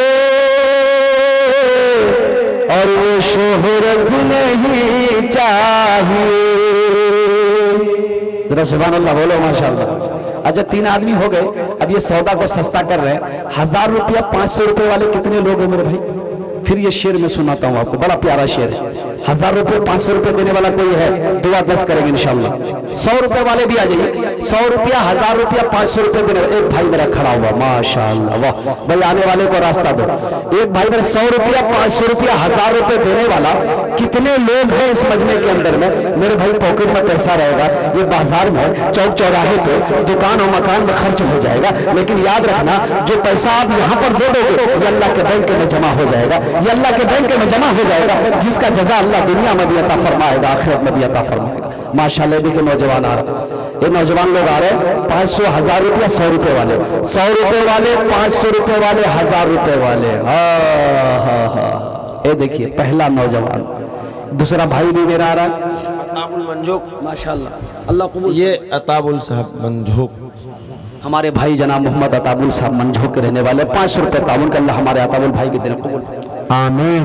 और वो शोहरत नहीं चाहिए। जरा सुभान अल्लाह बोलो माशाअल्लाह। अच्छा 3 आदमी हो गए, अब ये सौदा को सस्ता कर रहे हैं। 1,000 रुपया 500 रुपए वाले कितने लोग हैं मेरे भाई? फिर ये शेर में सुनाता हूँ आपको, बड़ा प्यारा शेर है। 1,000 रुपये 500 रुपये देने वाला कोई है, दुआ 10 करेंगे इंशाल्लाह। 100 रुपये वाले भी आ जाइए। 100 रुपया, 1,000 रुपया, 500 रुपये देने, एक भाई मेरा खड़ा हुआ माशाल्लाह, वाह भाई, आने वाले को रास्ता दो। एक भाई मेरा 100 रुपया, 500 रुपया, 1,000 रुपये देने वाला कितने लोग हैं इस मजमे के अंदर में? मेरे भाई पॉकेट में पैसा रहेगा, ये बाजार में चौक चौराहे पे दुकान और मकान में खर्च हो जाएगा। लेकिन याद रखना, जो पैसा आप यहाँ पर दे दोगे ये अल्लाह के बैंक में जमा हो जाएगा, ये अल्लाह के बैंक में जमा हो जाएगा, जिसका जजा अल्लाह दुनिया में भी अता फरमाएगा, आखिरत में भी अता फरमाएगा। माशाल्लाह देखिए नौजवान आ रहे, ये नौजवान लोग आ रहे हैं। 500, 1,000 रुपया, 100 रुपये वाले, 100 रुपये वाले, 500 रुपये वाले, 1,000 रुपये वाले। ये देखिए पहला नौजवान। दूसरा भाई भी मेरा आ रहा है, अताबुल मंझोक, माशाल्लाह अल्लाह कबूल। ये अताबुल साहब मंझोक, हमारे भाई जनाब मोहम्मद अताबुल साहब मंझोक के रहने वाले। 500 रुपये ताउन का अल्लाह हमारे अताबुल भाई के दिन कबूल। आमीन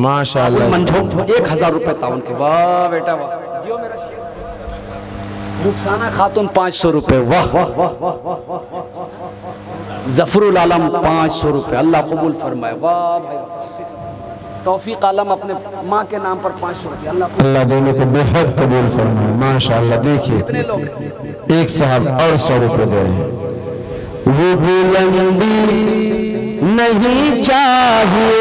माशाअल्लाह। मंझोक 1,000 रुपये ताउन के, वाह बेटा वाह। जियो मेरा रुखसाना खातून 500 रुपये, वाह वाह वाह। जफरुल आलम 500 रुपये, अल्लाह कबूल फरमाए, वाह भाई। तौफीक आलम अपने माँ के नाम पर 500 रुपये, अल्लाह देने को बहुत कबूल फरमाए माशाअल्लाह। देखिए कितने लोग हैं, एक साहब और 100 रुपये दे रहे हैं। वो बुलंदी नहीं चाहिए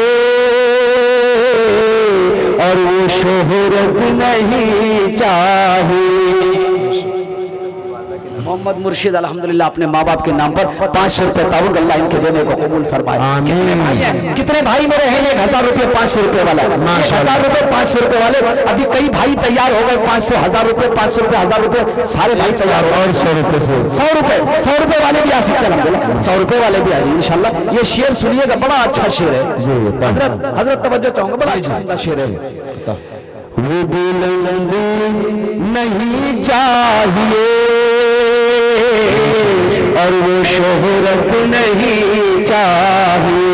और वो शोहरत नहीं चाहिए। मोहम्मद मुर्शिद अल्हम्दुलिल्लाह अपने माँ बाप के नाम पर 500 रुपये ताउन अल्लाह इनके देने को कबूल फरमाए। कितने भाई मेरे हैं? 1,000 रुपये 500 रुपये वाला, 1,000 रुपये 500 रुपये वाले। अभी कई भाई तैयार हो गए, 500, 1,000 रुपये, 500 रुपये, 1,000 रुपये, सारे भाई तैयार हो। और 100 रुपये से 100 रुपये वाले भी आ सकते हैं अल्हम्दुलिल्लाह, 100 रुपये वाले भी आ जाइए इंशाल्लाह। ये शेर सुनिएगा, बड़ा अच्छा शेर है। हजरत तवज्जो चाहूंगा, बड़ा अच्छा शेर है। वो बुलंदी नहीं चाहिए और वो शोहरत नहीं चाहिए।